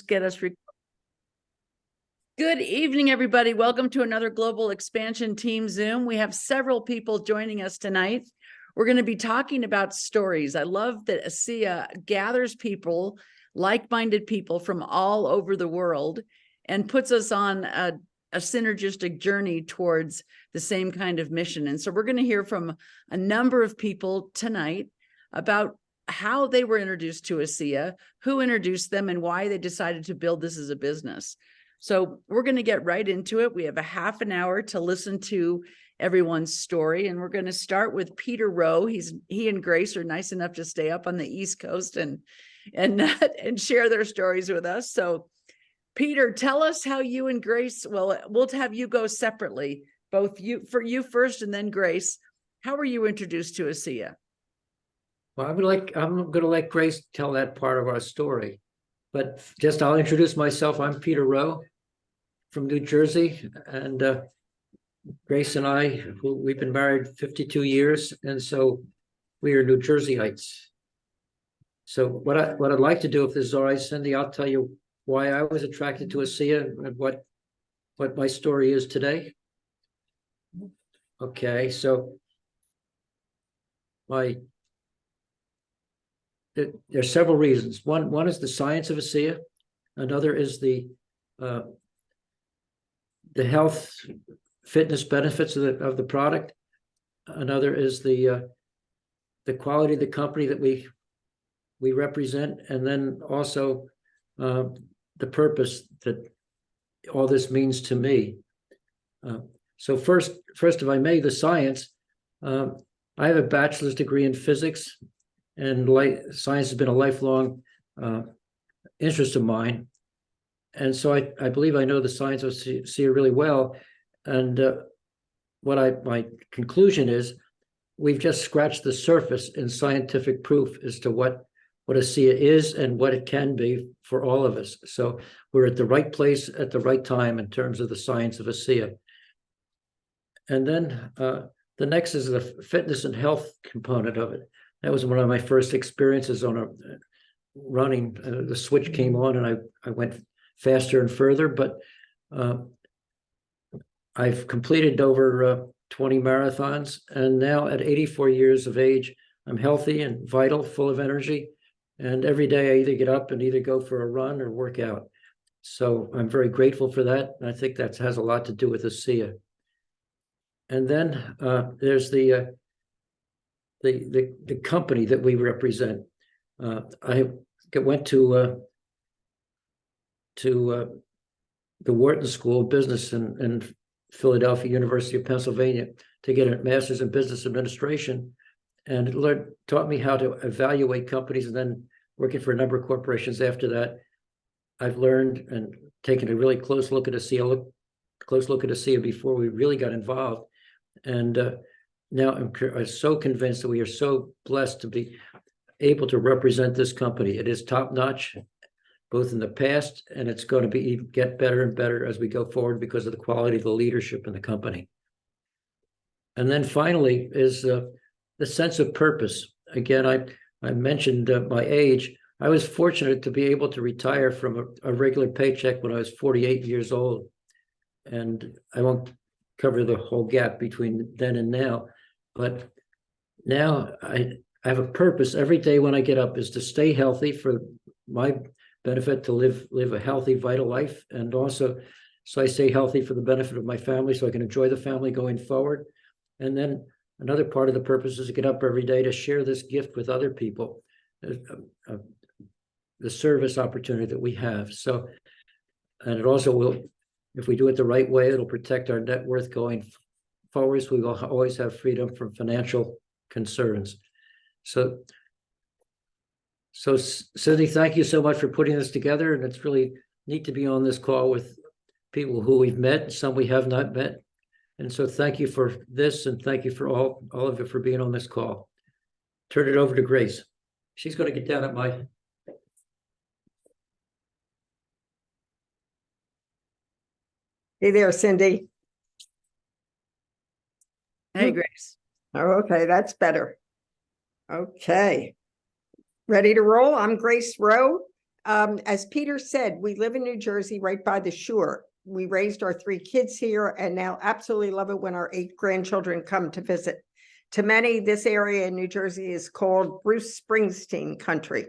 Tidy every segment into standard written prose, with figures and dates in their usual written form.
get us recorded. Good evening, everybody. Welcome to another Global Expansion Team Zoom. We have several people joining us tonight. We're going to be talking about stories. I love that ASEA gathers people, like-minded people from all over the world, and puts us on a synergistic journey towards the same kind of mission. And so we're going to hear from a number of people tonight about how they were introduced to ASEA, who introduced them, and why they decided to build this as a business. So we're going to get right into it. We have a half an hour to listen to everyone's story, and we're going to start with Peter Rowe. He and Grace are nice enough to stay up on the East Coast and share their stories with us. So Peter, tell us how you and Grace, well, we'll have you go separately, both you first and then Grace. How were you introduced to ASEA? Well, I'm going to let Grace tell that part of our story, but just I'll introduce myself. I'm Peter Rowe from New Jersey, and Grace and I, we've been married 52 years, and so we are New Jerseyites. So what I'd like to do, if this is all right, Cindy, I'll tell you why I was attracted to ASEA and what my story is today. Okay, so there are several reasons. One is the science of ASEA. Another is the health, fitness benefits of the product. Another is the quality of the company that we represent, and then also the purpose that all this means to me. So first, if I may, the science. I have a bachelor's degree in physics, and science has been a lifelong interest of mine. And so I believe I know the science of ASEA really well. And my conclusion is we've just scratched the surface in scientific proof as to what ASEA is and what it can be for all of us. So we're at the right place at the right time in terms of the science of ASEA. And then the next is the fitness and health component of it. That was one of my first experiences on running. The switch came on and I went faster and further, but I've completed over 20 marathons, and now at 84 years of age, I'm healthy and vital, full of energy. And every day I either get up and either go for a run or work out. So I'm very grateful for that. And I think that has a lot to do with ASEA. And then there's the company that we represent. I went to the Wharton School of Business in Philadelphia, University of Pennsylvania, to get a master's in business administration, and it taught me how to evaluate companies. And then working for a number of corporations after that, I've learned and taken a really close look at ASEA before we really got involved. And now I'm so convinced that we are so blessed to be able to represent this company. It is top notch, both in the past, and it's going to get better and better as we go forward because of the quality of the leadership in the company. And then finally is the sense of purpose. Again, I mentioned my age. I was fortunate to be able to retire from a regular paycheck when I was 48 years old. And I won't cover the whole gap between then and now, but now I have a purpose. Every day when I get up is to stay healthy for my benefit, to live a healthy, vital life, and also so I stay healthy for the benefit of my family so I can enjoy the family going forward. And then another part of the purpose is to get up every day to share this gift with other people, the service opportunity that we have. So, and it also will, if we do it the right way, it'll protect our net worth going forward. So we will always have freedom from financial concerns. So Cindy, thank you so much for putting this together. And it's really neat to be on this call with people who we've met, some we have not met. And so thank you for this, and thank you for all of you for being on this call. Turn it over to Grace. She's going to get down at my... Hey there, Cindy. Hey, Grace. Oh, okay, that's better. Okay. Ready to roll? I'm Grace Rowe. as Peter said, we live in New Jersey, right by the shore. We raised our 3 kids here and now absolutely love it when our 8 grandchildren come to visit. To many, this area in New Jersey is called Bruce Springsteen country.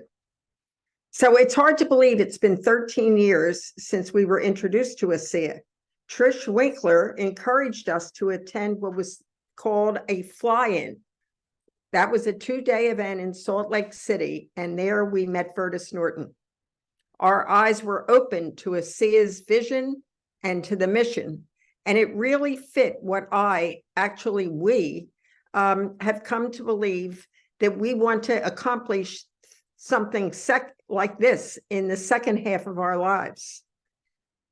So it's hard to believe it's been 13 years since we were introduced to ASEA. Trish Winkler encouraged us to attend what was called a fly-in. That was a 2-day event in Salt Lake City, and there we met Vertus Norton. Our eyes were open to ASEA's vision and to the mission, and it really fit what we have come to believe that we want to accomplish something like this in the second half of our lives.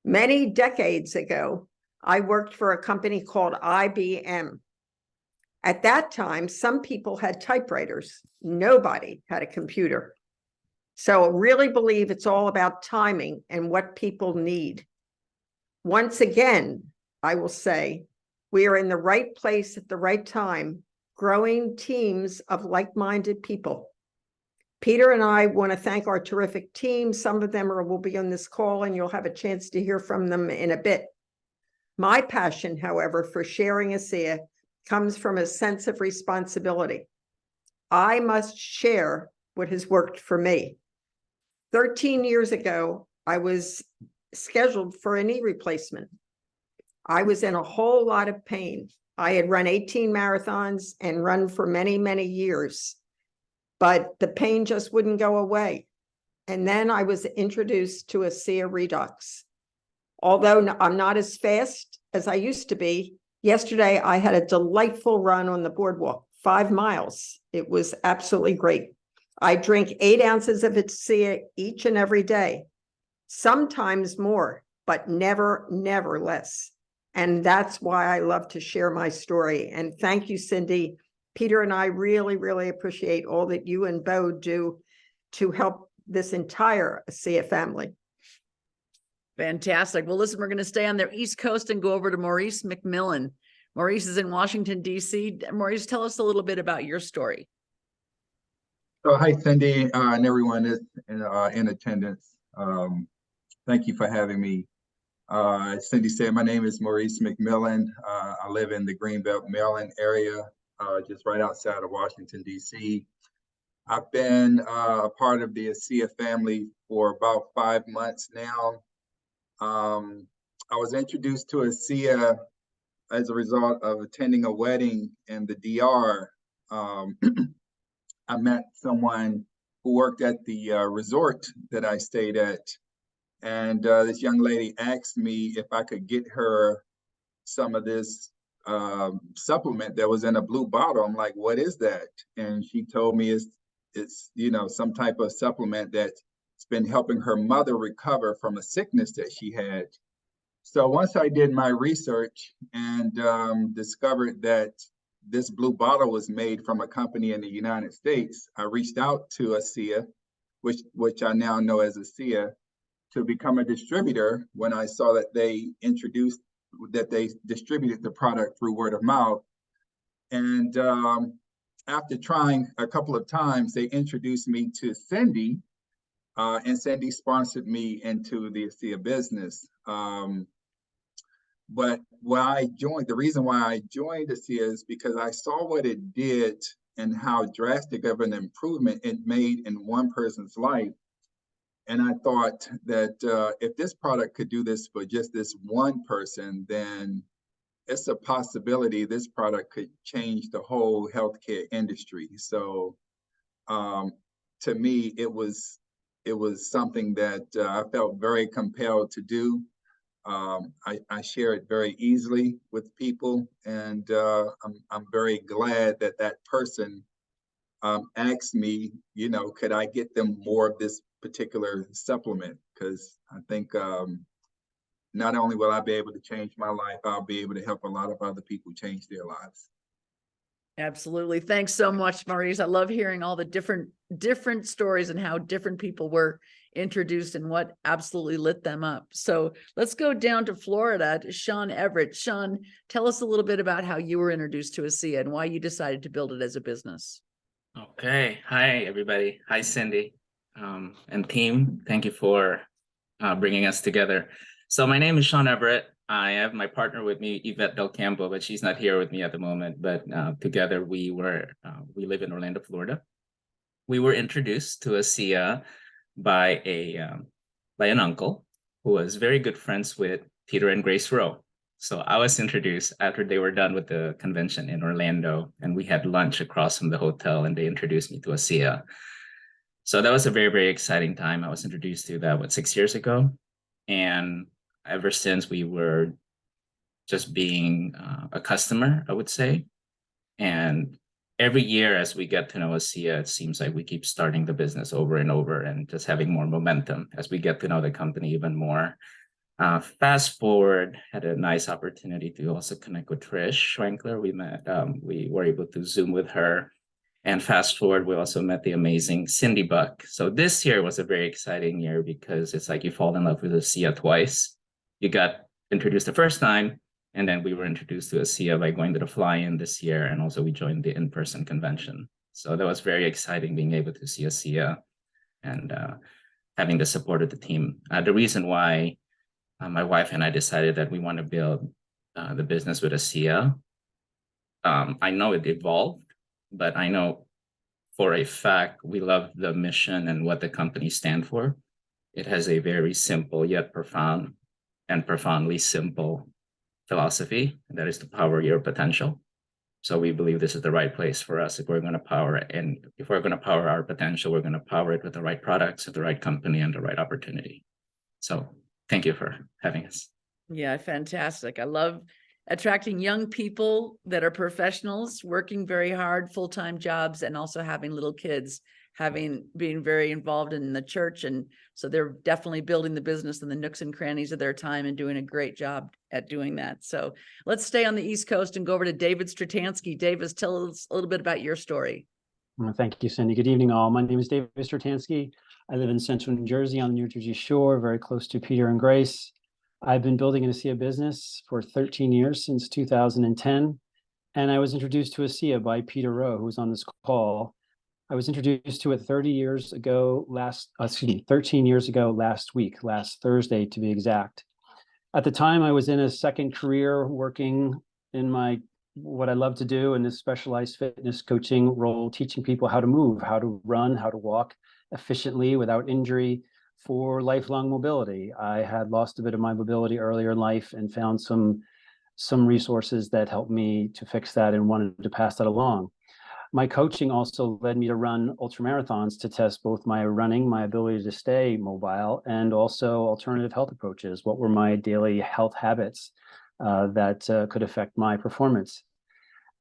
Many decades ago, I worked for a company called IBM. At that time, some people had typewriters. Nobody had a computer. So I really believe it's all about timing and what people need. Once again, I will say, we are in the right place at the right time, growing teams of like-minded people. Peter and I want to thank our terrific team. Some of them will be on this call, and you'll have a chance to hear from them in a bit. My passion, however, for sharing ASEA comes from a sense of responsibility. I must share what has worked for me. 13 years ago, I was scheduled for a knee replacement. I was in a whole lot of pain. I had run 18 marathons and run for many, many years, but the pain just wouldn't go away. And then I was introduced to ASEA Redox. Although I'm not as fast as I used to be, yesterday I had a delightful run on the boardwalk, 5 miles. It was absolutely great. I drink 8 ounces of ASEA each and every day, sometimes more, but never, never less. And that's why I love to share my story. And thank you, Cindy. Peter and I really, really appreciate all that you and Bo do to help this entire ASEA family. Fantastic. Well, listen, we're going to stay on the East Coast and go over to Maurice McMillan. Maurice is in Washington, D.C. Maurice, tell us a little bit about your story. So, hi, Cindy, and everyone is in attendance. Thank you for having me. As Cindy said, my name is Maurice McMillan. I live in the Greenbelt, Maryland area, just right outside of Washington, D.C. I've been a part of the ASEA family for about 5 months now. I was introduced to ASEA as a result of attending a wedding in the DR. I met someone who worked at the resort that I stayed at. And this young lady asked me if I could get her some of this supplement that was in a blue bottle. I'm like, what is that? And she told me it's some type of supplement that's been helping her mother recover from a sickness that she had. So once I did my research and discovered that this blue bottle was made from a company in the United States, I reached out to ASEA, which I now know as ASEA, to become a distributor when I saw that they distributed the product through word of mouth. And after trying a couple of times, they introduced me to Cindy, and Cindy sponsored me into the ASEA business. But the reason why I joined ASEA is because I saw what it did and how drastic of an improvement it made in one person's life. And I thought that if this product could do this for just this one person, then it's a possibility this product could change the whole healthcare industry. So to me, it was something that I felt very compelled to do. I share it very easily with people, and I'm very glad that person asked me, could I get them more of this particular supplement? Because I think not only will I be able to change my life, I'll be able to help a lot of other people change their lives. Absolutely. Thanks so much, Maurice. I love hearing all the different stories and how different people were introduced and what absolutely lit them up. So let's go down to Florida to Sean Everett. Sean, tell us a little bit about how you were introduced to ASEA and why you decided to build it as a business. Okay. Hi, everybody. Hi, Cindy. and team. Thank you for bringing us together. So my name is Sean Everett. I have my partner with me, Yvette Del Campo, but she's not here with me at the moment. But together we live in Orlando, Florida. We were introduced to ASEA by an uncle who was very good friends with Peter and Grace Rowe. So I was introduced after they were done with the convention in Orlando, and we had lunch across from the hotel, and they introduced me to ASEA. So that was a very, very exciting time. I was introduced to that, 6 years ago? And ever since, we were just being a customer, I would say. And every year as we get to know ASEA, it seems like we keep starting the business over and over and just having more momentum as we get to know the company even more. Fast forward, had a nice opportunity to also connect with Trish Schwenkler. We were able to Zoom with her. And fast forward, we also met the amazing Cindy Buck. So this year was a very exciting year because it's like you fall in love with ASEA twice. You got introduced the first time, and then we were introduced to ASEA by going to the fly-in this year, and also we joined the in-person convention. So that was very exciting being able to see ASEA and having the support of the team. The reason why my wife and I decided that we want to build the business with ASEA, I know it evolved, but I know for a fact we love the mission and what the company stands for. It has a very simple yet profound and profoundly simple philosophy, and that is to power your potential. So we believe this is the right place for us if we're going to power it. And if we're going to power our potential, we're going to power it with the right products, with the right company, and the right opportunity. So thank you for having us. Yeah, fantastic. I love attracting young people that are professionals, working very hard, full-time jobs, and also having little kids, being very involved in the church. And so they're definitely building the business in the nooks and crannies of their time and doing a great job at doing that. So let's stay on the East Coast and go over to David Stretanski. David, tell us a little bit about your story. Well, thank you, Cindy. Good evening, all. My name is David Stretanski. I live in central New Jersey on the New Jersey shore, very close to Peter and Grace. I've been building an ASEA business for 13 years, since 2010. And I was introduced to ASEA by Peter Rowe, who was on this call. I was introduced to it 13 years ago last week, last Thursday to be exact. At the time, I was in a second career working in what I love to do in this specialized fitness coaching role, teaching people how to move, how to run, how to walk efficiently without injury for lifelong mobility. I had lost a bit of my mobility earlier in life and found some resources that helped me to fix that and wanted to pass that along. My coaching also led me to run ultramarathons to test both my running, my ability to stay mobile, and also alternative health approaches. What were my daily health habits that could affect my performance?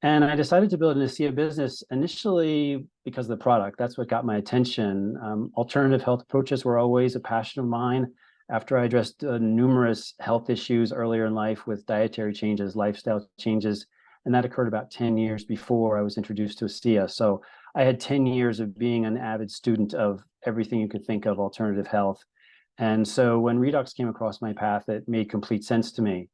And I decided to build an ASEA business initially because of the product. That's what got my attention. Alternative health approaches were always a passion of mine. After I addressed numerous health issues earlier in life with dietary changes, lifestyle changes, and that occurred about 10 years before I was introduced to ASEA. So I had 10 years of being an avid student of everything you could think of alternative health. And so when Redox came across my path, it made complete sense to me.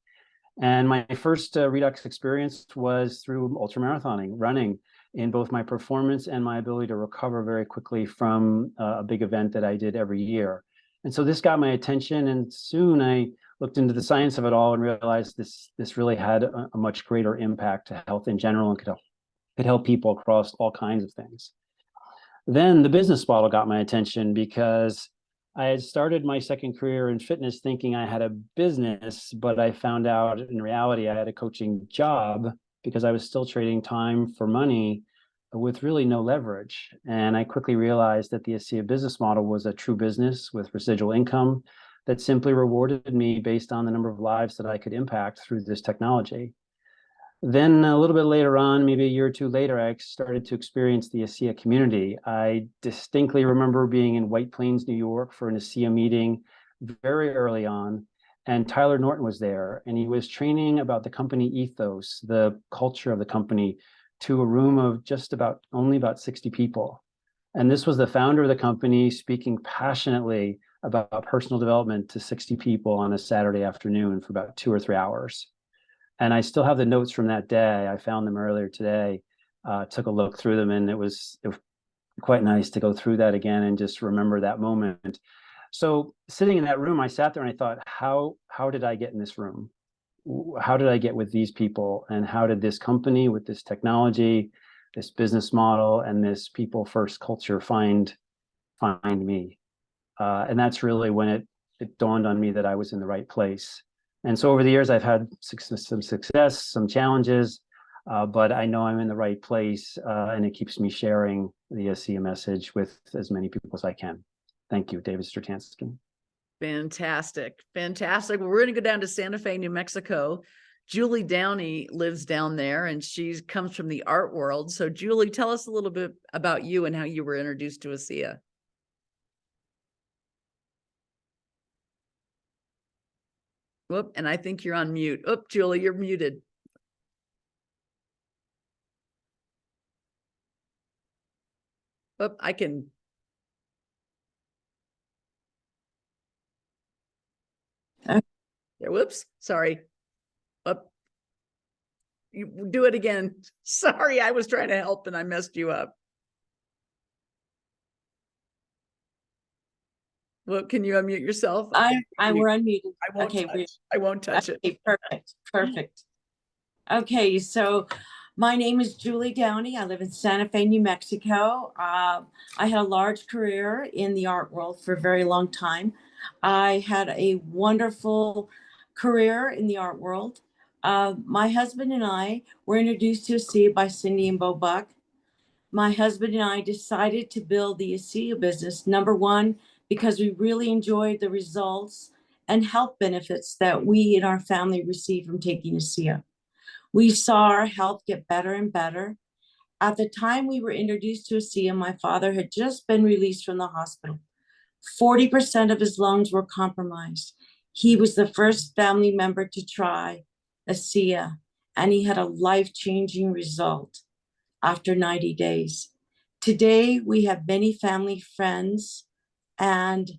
And my first Redox experience was through ultramarathoning, running, in both my performance and my ability to recover very quickly from a big event that I did every year. And so this got my attention, and soon I looked into the science of it all and realized this really had a much greater impact to health in general and could help people across all kinds of things. Then the business model got my attention because I had started my second career in fitness thinking I had a business, but I found out in reality I had a coaching job because I was still trading time for money with really no leverage. And I quickly realized that the ASEA business model was a true business with residual income that simply rewarded me based on the number of lives that I could impact through this technology. Then a little bit later on, maybe a year or two later, I started to experience the ASEA community. I distinctly remember being in White Plains, New York for an ASEA meeting very early on, and Tyler Norton was there, and he was training about the company ethos, the culture of the company, to a room of just only about 60 people. And this was the founder of the company speaking passionately about personal development to 60 people on a Saturday afternoon for about 2 or 3 hours. And I still have the notes from that day. I found them earlier today, took a look through them, and it was quite nice to go through that again and just remember that moment. So sitting in that room, I sat there and I thought, how did I get in this room? How did I get with these people? And how did this company with this technology, this business model, and this people first culture find me? And that's really when it dawned on me that I was in the right place. And so over the years, I've had some success, some challenges, but I know I'm in the right place, and it keeps me sharing the ASEA message with as many people as I can. Thank you, David Stretanski. Fantastic. Fantastic. Well, we're going to go down to Santa Fe, New Mexico. Julie Downey lives down there and she comes from the art world. So Julie, tell us a little bit about you and how you were introduced to ASEA. Whoop, and I think you're on mute. Oop, Julie, you're muted. Oop, I can. Whoops, sorry. Up. You do it again. Sorry, I was trying to help and I messed you up. Well, can you unmute yourself? I were unmuted. I won't Okay, touch. I won't touch it. Okay, perfect. Okay, so my name is Julie Downey. I live in Santa Fe, New Mexico. I had a large career in the art world for a very long time. I had a wonderful career in the art world. My husband and I were introduced to ASEA by Cindy and Bo Buck. My husband and I decided to build the ASEA business, number one, because we really enjoyed the results and health benefits that we and our family received from taking ASEA. We saw our health get better and better. At the time we were introduced to ASEA, my father had just been released from the hospital. 40% of his lungs were compromised. He was the first family member to try ASEA, and he had a life-changing result after 90 days. Today, we have many family friends and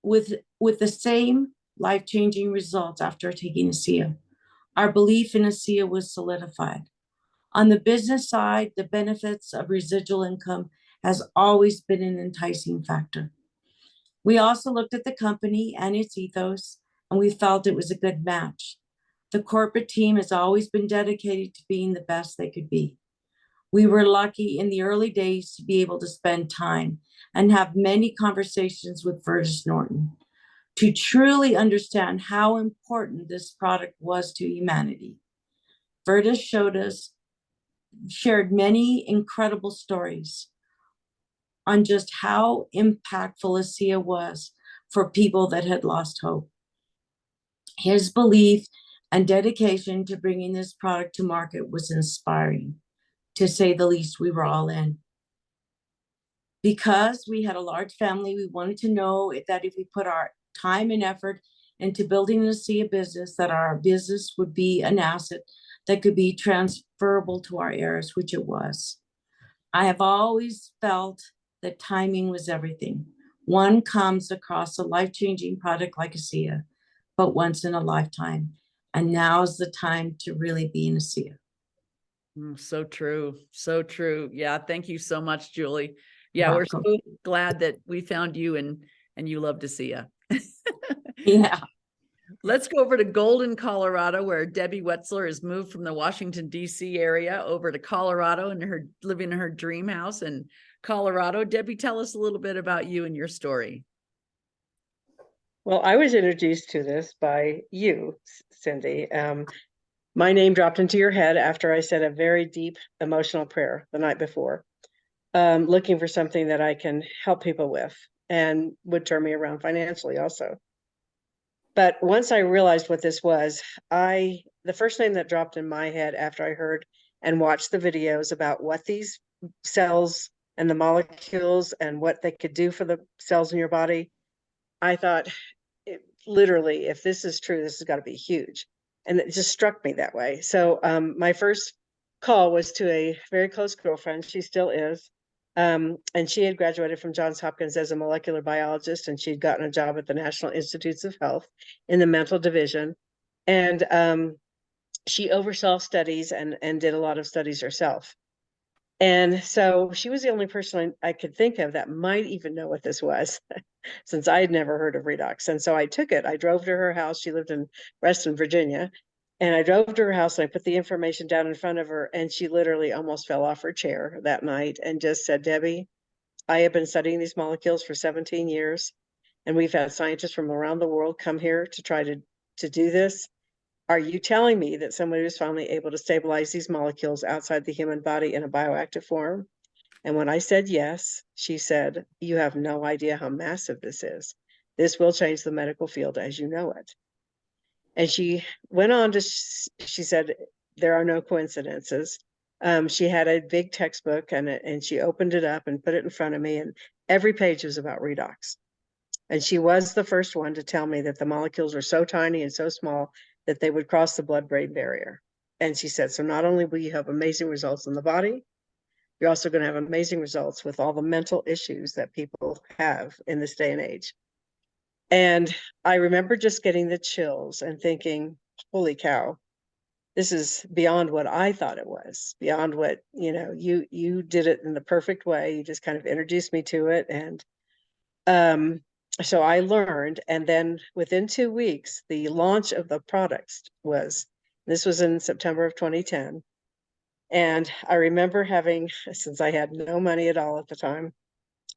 with the same life-changing results after taking ASEA. Our belief in ASEA was solidified. On the business side, the benefits of residual income has always been an enticing factor. We also looked at the company and its ethos, and we felt it was a good match. The corporate team has always been dedicated to being the best they could be. We were lucky in the early days to be able to spend time and have many conversations with Virtus Norton to truly understand how important this product was to humanity. Virtus shared many incredible stories on just how impactful ASEA was for people that had lost hope. His belief and dedication to bringing this product to market was inspiring. To say the least, we were all in. Because we had a large family, we wanted to know that if we put our time and effort into building an ASEA business, that our business would be an asset that could be transferable to our heirs, which it was. I have always felt that timing was everything. One comes across a life-changing product like ASEA, but once in a lifetime. And now is the time to really be in ASEA. So true. So true. Yeah. Thank you so much, Julie. Yeah. You're We're welcome. so glad that we found you and you love ASEA. Yeah. Let's go over to Golden, Colorado, where Debbie Wetzler has moved from the Washington, D.C. area over to Colorado and living in her dream house in Colorado. Debbie, tell us a little bit about you and your story. Well, I was introduced to this by you, Cindy. My name dropped into your head after I said a very deep emotional prayer the night before, looking for something that I can help people with and would turn me around financially also. But once I realized what this was, the first name that dropped in my head after I heard and watched the videos about what these cells and the molecules and what they could do for the cells in your body, I thought, literally, if this is true, this has got to be huge. And it just struck me that way. So my first call was to a very close girlfriend. She still is. And she had graduated from Johns Hopkins as a molecular biologist, and she'd gotten a job at the National Institutes of Health in the mental division. And she oversaw studies and did a lot of studies herself. And so she was the only person I could think of that might even know what this was, since I had never heard of redox. And so I took it. I drove to her house. She lived in Reston, Virginia. And I drove to her house and I put the information down in front of her. And she literally almost fell off her chair that night and just said, Debbie, I have been studying these molecules for 17 years. And we've had scientists from around the world come here to try to do this. Are you telling me that somebody was finally able to stabilize these molecules outside the human body in a bioactive form? And when I said yes, she said, you have no idea how massive this is. This will change the medical field as you know it. And she went on to, she said, there are no coincidences. She had a big textbook and she opened it up and put it in front of me, and every page was about redox. And she was the first one to tell me that the molecules were so tiny and so small that they would cross the blood-brain barrier. And she said, so not only will you have amazing results in the body, you're also going to have amazing results with all the mental issues that people have in this day and age. And I remember just getting the chills and thinking, holy cow, this is beyond what I thought it was, beyond what, you did it in the perfect way. You just kind of introduced me to it. And so I learned, and then within 2 weeks, the launch of the products this was in September of 2010. And I remember having, since I had no money at all at the time,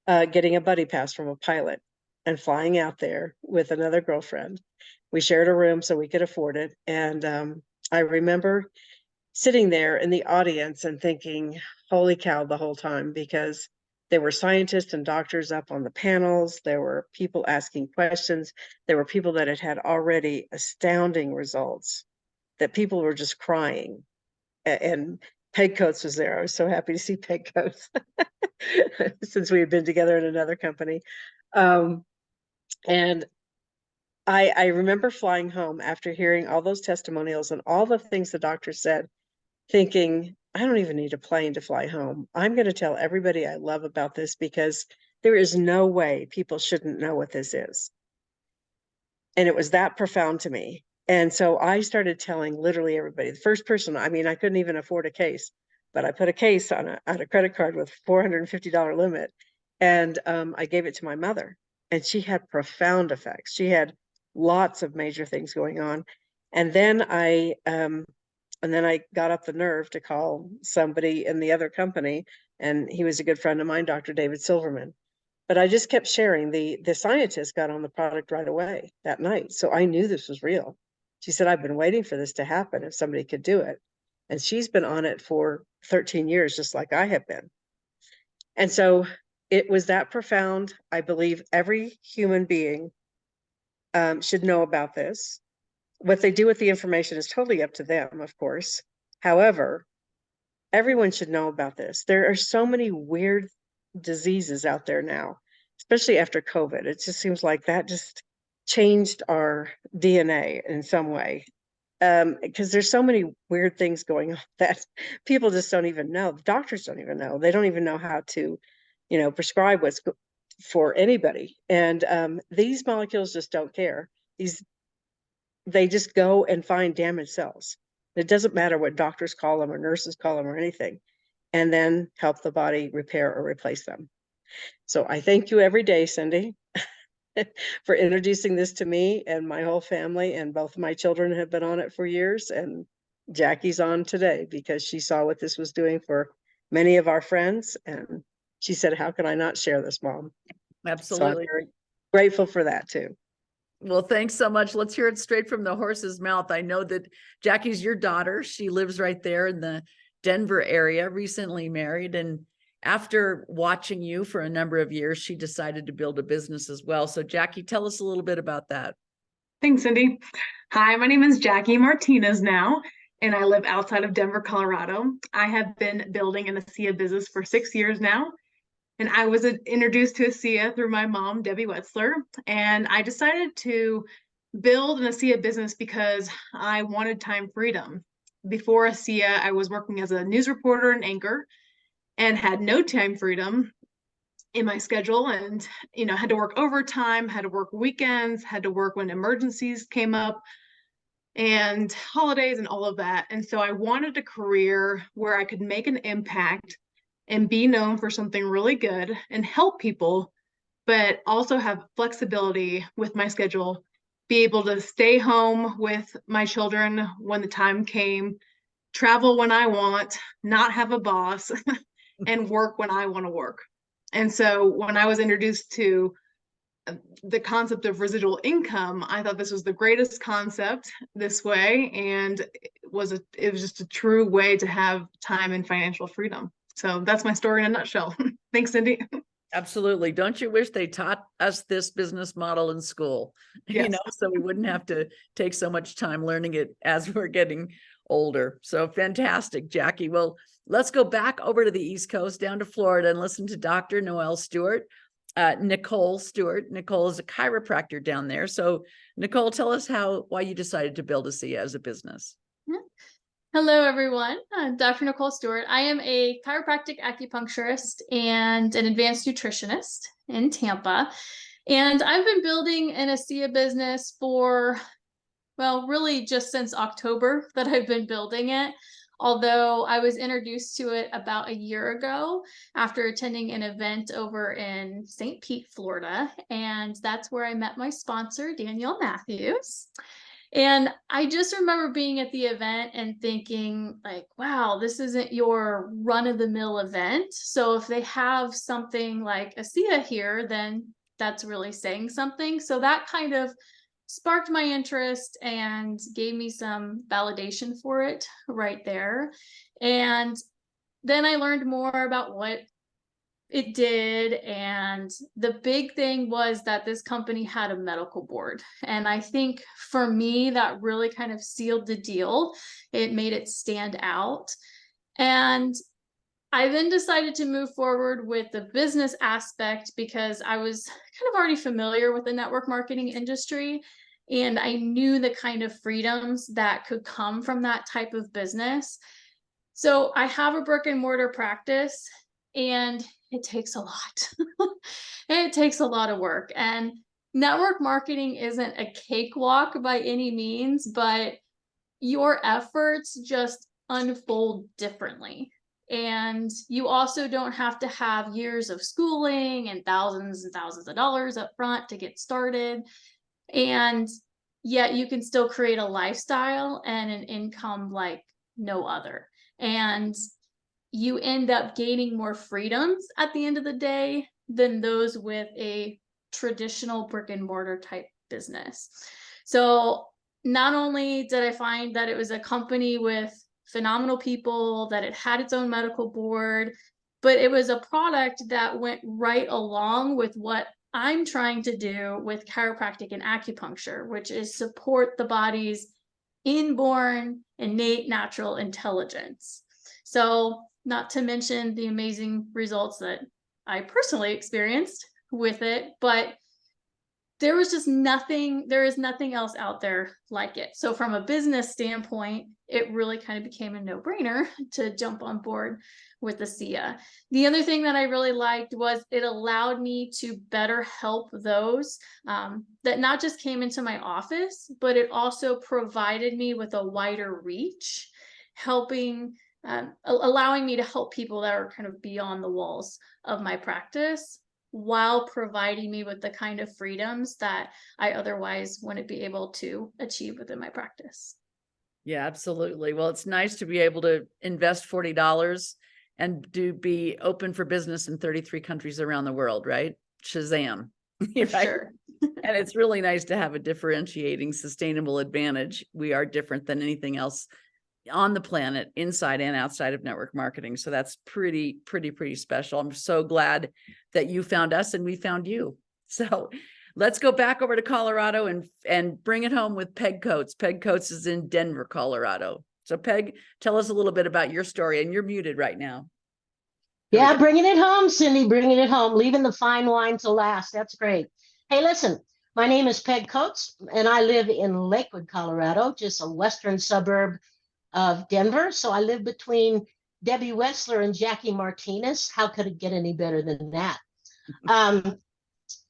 getting a buddy pass from a pilot and flying out there with another girlfriend. We shared a room so we could afford it. And I remember sitting there in the audience and thinking, holy cow, the whole time, because there were scientists and doctors up on the panels. There were people asking questions. There were people that had already astounding results that people were just crying. And Peg Coates was there. I was so happy to see Peg Coates since we had been together in another company. And I remember flying home after hearing all those testimonials and all the things the doctor said, thinking, I don't even need a plane to fly home. I'm going to tell everybody I love about this, because there is no way people shouldn't know what this is. And it was that profound to me. And so I started telling literally everybody. The first person, I mean, I couldn't even afford a case, but I put a case on a credit card with $450 limit. And I gave it to my mother, and she had profound effects. She had lots of major things going on. And then I got up the nerve to call somebody in the other company, and he was a good friend of mine, Dr. David Silverman. But I just kept sharing. The scientist got on the product right away that night. So I knew this was real. She said, I've been waiting for this to happen if somebody could do it. And she's been on it for 13 years, just like I have been. And so it was that profound. I believe every human being should know about this. What they do with the information is totally up to them, of course. However, everyone should know about this. There are so many weird diseases out there now, especially after COVID. It just seems like that just changed our DNA in some way. Because there's so many weird things going on that people just don't even know. The doctors don't even know. They don't even know how to, prescribe what's for anybody. And these molecules just don't care. They just go and find damaged cells. It doesn't matter what doctors call them or nurses call them or anything, and then help the body repair or replace them. So I thank you every day, Cindy, for introducing this to me and my whole family, and both my children have been on it for years, and Jackie's on today because she saw what this was doing for many of our friends, and she said, how can I not share this, Mom? Absolutely. So I'm very grateful for that too. Well, thanks so much. Let's hear it straight from the horse's mouth. I know that Jackie's your daughter. She lives right there in the Denver area, recently married. And after watching you for a number of years, she decided to build a business as well. So Jackie, tell us a little bit about that. Thanks, Cindy. Hi, my name is Jackie Martinez now, and I live outside of Denver, Colorado. I have been building an ASEA business for 6 years now. And I was introduced to ASEA through my mom, Debbie Wetzler. And I decided to build an ASEA business because I wanted time freedom. Before ASEA, I was working as a news reporter and anchor and had no time freedom in my schedule, and had to work overtime, had to work weekends, had to work when emergencies came up and holidays and all of that. And so I wanted a career where I could make an impact and be known for something really good and help people, but also have flexibility with my schedule, be able to stay home with my children when the time came, travel when I want, not have a boss, and work when I want to work. And so when I was introduced to the concept of residual income, I thought this was the greatest concept this way, and it was just a true way to have time and financial freedom. So that's my story in a nutshell. Thanks, Cindy. Absolutely. Don't you wish they taught us this business model in school? Yes. So we wouldn't have to take so much time learning it as we're getting older. So fantastic, Jackie. Well, let's go back over to the East Coast, down to Florida, and listen to Dr. Noelle Stewart. Nicole Stewart. Nicole is a chiropractor down there. So Nicole, tell us why you decided to build ASEA as a business. Hello, everyone. I'm Dr. Nicole Stewart. I am a chiropractic acupuncturist and an advanced nutritionist in Tampa. And I've been building an ASEA business for, well, really just since October that I've been building it. Although I was introduced to it about a year ago after attending an event over in St. Pete, Florida. And that's where I met my sponsor, Danielle Matthews. And I just remember being at the event and thinking like, wow, this isn't your run-of-the-mill event. So if they have something like ASEA here, then that's really saying something. So that kind of sparked my interest and gave me some validation for it right there. And then I learned more about what it did. And the big thing was that this company had a medical board. And I think for me, that really kind of sealed the deal. It made it stand out. And I then decided to move forward with the business aspect because I was kind of already familiar with the network marketing industry. And I knew the kind of freedoms that could come from that type of business. So I have a brick and mortar practice, and it takes a lot. It takes a lot of work. And network marketing isn't a cakewalk by any means, but your efforts just unfold differently. And you also don't have to have years of schooling and thousands of dollars up front to get started. And yet you can still create a lifestyle and an income like no other. And you end up gaining more freedoms at the end of the day than those with a traditional brick and mortar type business. So not only did I find that it was a company with phenomenal people, that it had its own medical board, but it was a product that went right along with what I'm trying to do with chiropractic and acupuncture, which is support the body's inborn, innate, natural intelligence. So not to mention the amazing results that I personally experienced with it, but there is nothing else out there like it. So from a business standpoint, it really kind of became a no-brainer to jump on board with ASEA. The other thing that I really liked was it allowed me to better help those that not just came into my office, but it also provided me with a wider reach, allowing me to help people that are kind of beyond the walls of my practice, while providing me with the kind of freedoms that I otherwise wouldn't be able to achieve within my practice. Yeah, absolutely. Well, it's nice to be able to invest $40 and be open for business in 33 countries around the world, right? Shazam. For sure. And it's really nice to have a differentiating, sustainable advantage. We are different than anything else on the planet, inside and outside of network marketing. So that's pretty special. I'm so glad that you found us and we found you. So let's go back over to Colorado and bring it home with Peg Coates. Peg Coates is in Denver, Colorado. So Peg, tell us a little bit about your story, and you're muted right now. Yeah, bringing it home, Cindy, bringing it home, leaving the fine wine to last. That's great. Hey, listen, my name is Peg Coates, and I live in Lakewood, Colorado, just a western suburb of Denver. So I live between Debbie Wessler and Jackie Martinez. How could it get any better than that?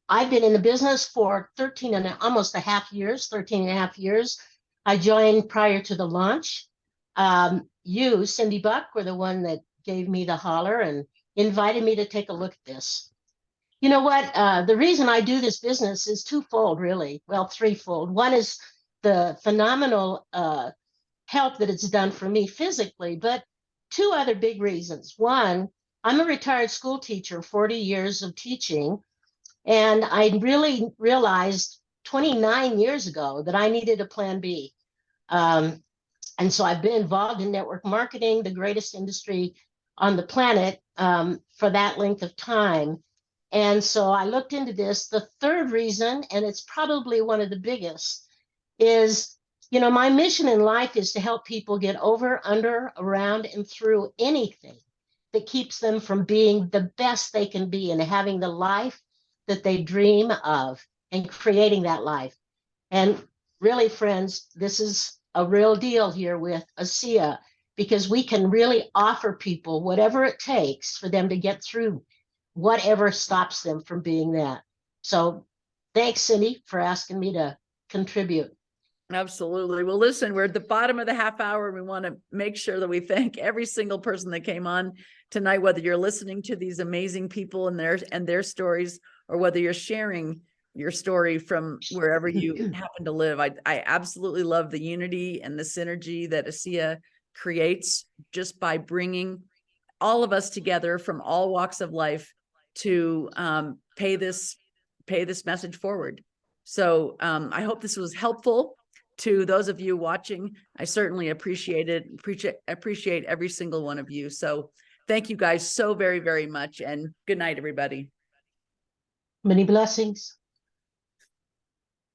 I've been in the business for 13 and a half years. I joined prior to the launch. You, Cindy Buck, were the one that gave me the holler and invited me to take a look at this. You know what? The reason I do this business is twofold, really. Well, threefold. One is the phenomenal help that it's done for me physically, but two other big reasons. One, I'm a retired school teacher, 40 years of teaching, and I really realized 29 years ago that I needed a plan B. And so I've been involved in network marketing, the greatest industry on the planet, for that length of time. And so I looked into this. The third reason, and it's probably one of the biggest, is, you know, my mission in life is to help people get over, under, around, and through anything that keeps them from being the best they can be and having the life that they dream of and creating that life. And really, friends, this is a real deal here with ASEA, because we can really offer people whatever it takes for them to get through whatever stops them from being that. So thanks, Cindy, for asking me to contribute. Absolutely. Well, listen, we're at the bottom of the half hour. We want to make sure that we thank every single person that came on tonight, whether you're listening to these amazing people and their stories, or whether you're sharing your story from wherever you happen to live. I absolutely love the unity and the synergy that ASEA creates just by bringing all of us together from all walks of life to pay this message forward. So I hope this was helpful to those of you watching. I certainly appreciate it. Appreciate every single one of you. So thank you guys so very, very much. And good night, everybody. Many blessings.